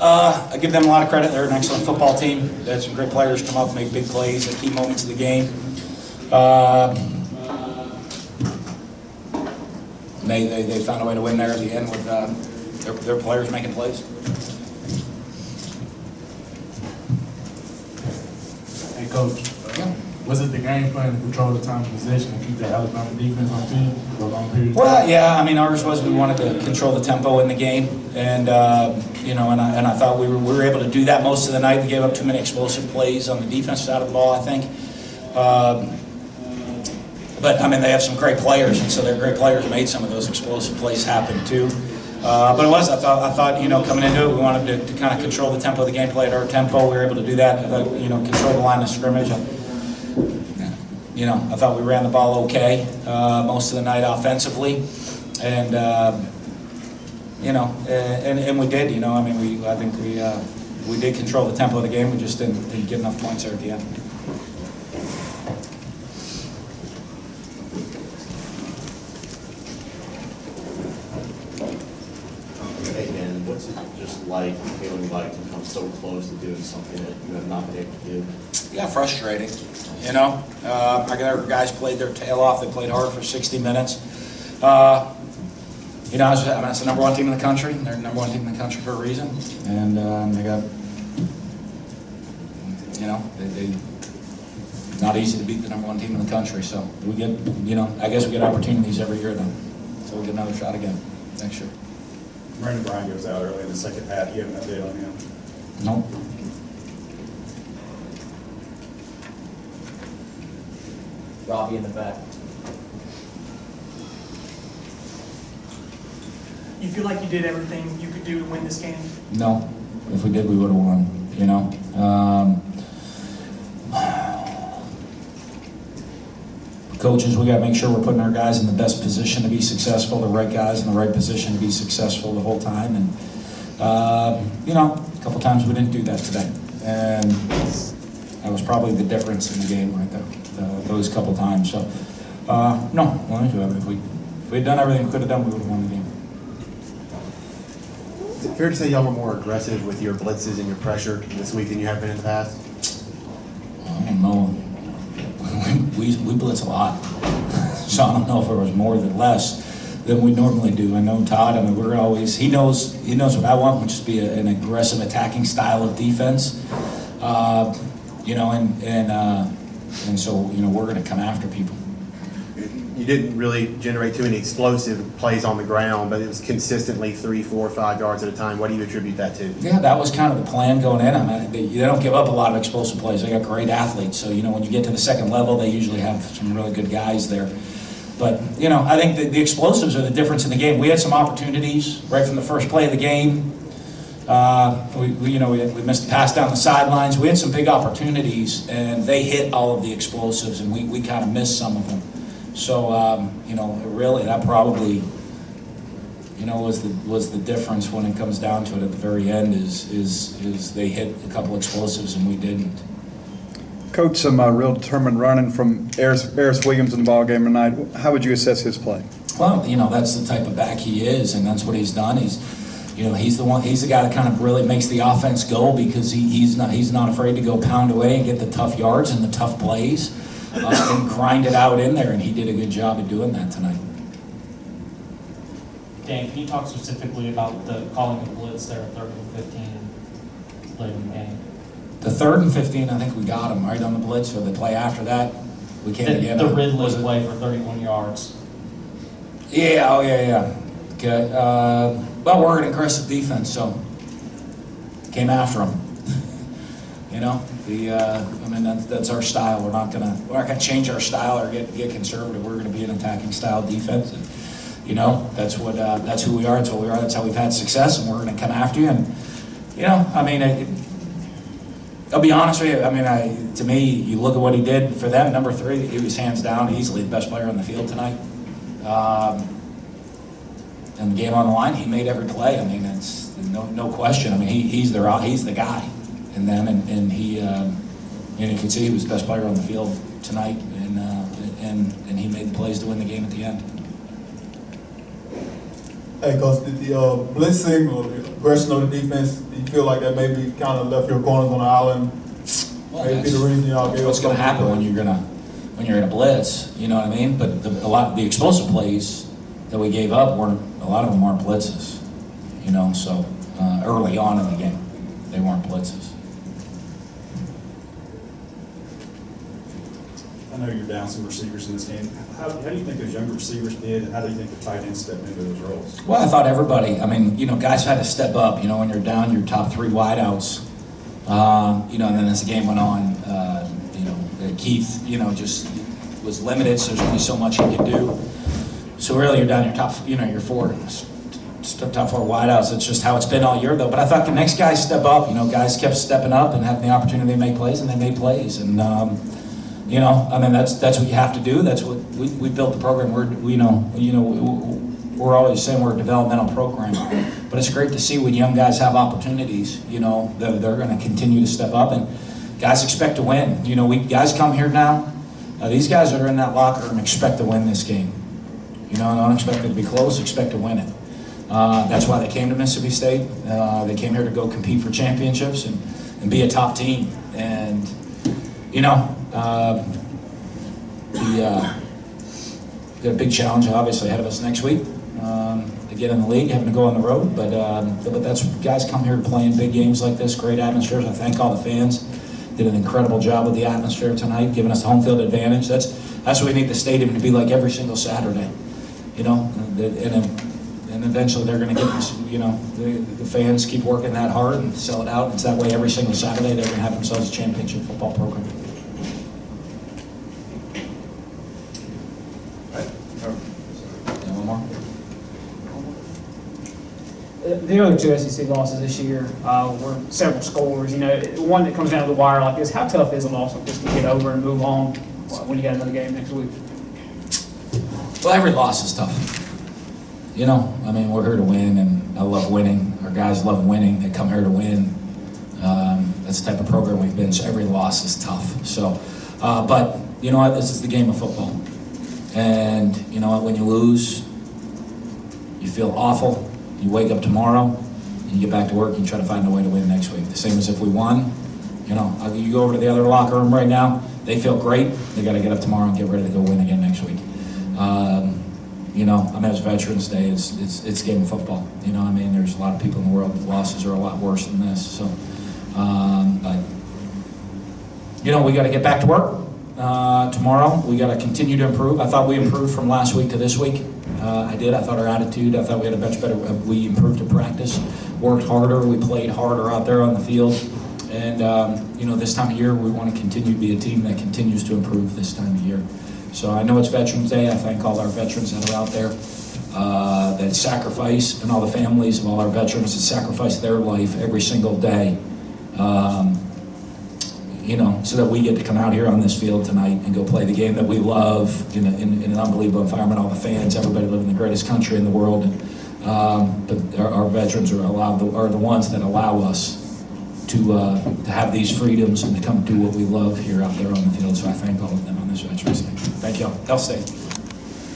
I give them a lot of credit. They're an excellent football team. They had some great players come up, make big plays at key moments of the game. They found a way to win there at the end with their players making plays. Hey, Coach. Yeah. Was it the game plan to control the time of possession and keep the Alabama defense on field for a long period of time? Well, yeah. I mean, ours was we wanted to control the tempo in the game, and you know, and I thought we were able to do that most of the night. We gave up too many explosive plays on the defensive side of the ball, I think. But I mean, they have some great players, and so their great players made some of those explosive plays happen too. But it was, I thought, you know, coming into it, we wanted to kind of control the tempo of the game, play at our tempo. We were able to do that. I thought, you know, control the line of scrimmage. I thought we ran the ball okay most of the night offensively, and and we did. You know, I mean, I think we did control the tempo of the game. We just didn't get enough points there at the end. Hey Dan, what's it just like feeling like you come so close to doing something that you have not been able to do? Yeah, frustrating. You know, our guys played their tail off. They played hard for 60 minutes. You know, it's the number one team in the country. They're the number one team in the country for a reason. And they got, you know, they not easy to beat the number one team in the country. So we get, you know, I guess we get opportunities every year then. So we'll get another shot again next year. Brandon Bryan goes out early in the second half. You have an update on him? Nope. Robbie in the back. You feel like you did everything you could do to win this game? No. If we did, we would have won, you know. Coaches, we got to make sure we're putting our guys in the best position to be successful, the right guys in the right position to be successful the whole time. And, you know, a couple times we didn't do that today. And that was probably the difference in the game right there, those couple times. So, no, if we had done everything we could have done, we would have won the game. Is it fair to say y'all were more aggressive with your blitzes and your pressure this week than you have been in the past? I don't know. We blitz a lot, so I don't know if it was more than less than we normally do. I know Todd. I mean, we're always he knows what I want, which is be an aggressive attacking style of defense. You know, and so you know we're going to come after people. You didn't really generate too many explosive plays on the ground, but it was consistently 3, 4, 5 yards at a time. What do you attribute that to? Yeah, that was kind of the plan going in. I mean, they don't give up a lot of explosive plays. They got great athletes, so you know when you get to the second level, they usually have some really good guys there. But you know, I think the explosives are the difference in the game. We had some opportunities right from the first play of the game. We missed the pass down the sidelines. We had some big opportunities, and they hit all of the explosives, and we kind of missed some of them. So you know, really, that probably, you know, was the difference when it comes down to it at the very end. Is they hit a couple explosives and we didn't. Coach, some real determined running from Harris Williams in the ball game tonight. How would you assess his play? Well, you know, that's the type of back he is, and that's what he's done. He's the guy that kind of really makes the offense go because he's not afraid to go pound away and get the tough yards and the tough plays. And grind it out in there, and he did a good job of doing that tonight. Dan, can you talk specifically about the calling the blitz there at 3rd and 15 late in the game? The 3rd and 15, I think we got him right on the blitz. So the play after that, we came again. The Ridley play for 31 yards. Yeah, oh yeah. Okay. Well, we're an aggressive defense, so came after him. You know, I mean that's our style. We're not gonna change our style or get conservative. We're gonna be an attacking style defense, and you know that's who we are. That's what we are. That's how we've had success, and we're gonna come after you. And you know, I mean, I'll be honest with you. I mean, to me, you look at what he did for them. Number 3, he was hands down easily the best player on the field tonight. And the game on the line, he made every play. I mean, it's no question. I mean, he's the guy. And then, and he, you can see he was the best player on the field tonight, and he made the plays to win the game at the end. Hey, Coach, the blitzing or the aggression of the defense, do you feel like that maybe kind of left your corners on the island? Well, Maybe the reason y'all that's gave what's up going to something. happen when you're in a blitz. You know what I mean? But a lot of the explosive plays that we gave up weren't. A lot of them weren't blitzes. You know, so early on in the game, they weren't blitzes. I know you're down some receivers in this game. How do you think those younger receivers did, and how do you think the tight ends stepped into those roles? Well, I thought everybody. I mean, you know, guys had to step up. You know, when you're down your top 3 wideouts. You know, and then as the game went on, you know, Keith, you know, just was limited, so there's only so much he could do. So really, you're down your top, you know, your top 4 wideouts. It's just how it's been all year, though. But I thought the next guys step up. You know, guys kept stepping up and having the opportunity to make plays, and they made plays. And you know, I mean, that's what you have to do. That's what we built the program. We're always saying we're a developmental program, but it's great to see when young guys have opportunities. You know, they're going to continue to step up, and guys expect to win. You know, guys come here now. These guys that are in that locker room expect to win this game. You know, don't expect it to be close. Expect to win it. That's why they came to Mississippi State. They came here to go compete for championships and be a top team. And you know. We got a big challenge, obviously, ahead of us next week to get in the league, having to go on the road. But that's guys come here to play in big games like this, great atmospheres. I thank all the fans. Did an incredible job with the atmosphere tonight, giving us home field advantage. That's what we need the stadium to be like every single Saturday. You know, and eventually they're going to get this. You know, the fans keep working that hard and sell it out. It's that way every single Saturday. They're going to have themselves a championship football program. The other 2 SEC losses this year were several scores. You know, one that comes down to the wire like this. How tough is a loss like this to get over and move on when you got another game next week? Well, every loss is tough. You know, I mean, we're here to win, and I love winning. Our guys love winning. They come here to win. That's the type of program we've been. So every loss is tough. So, but you know what? This is the game of football, and you know what? When you lose, you feel awful. You wake up tomorrow, and you get back to work, and you try to find a way to win next week. The same as if we won. You know, you go over to the other locker room right now, they feel great. They got to get up tomorrow and get ready to go win again next week. You know, I mean, it's Veterans Day. It's game of football. You know, I mean, there's a lot of people in the world that losses are a lot worse than this. So, but you know, we got to get back to work tomorrow. We got to continue to improve. I thought we improved from last week to this week. I did. I thought our attitude. I thought we had a much better. We improved in practice, worked harder. We played harder out there on the field. And you know, this time of year, we want to continue to be a team that continues to improve this time of year. So I know it's Veterans Day. I thank all our veterans that are out there that sacrifice, and all the families of all our veterans that sacrifice their life every single day. You know, so that we get to come out here on this field tonight and go play the game that we love in an unbelievable environment. All the fans, everybody living in the greatest country in the world. And, but our veterans are the ones that allow us to have these freedoms and to come do what we love here out there on the field. So I thank all of them on this Veterans Day. Thank you all. Health State.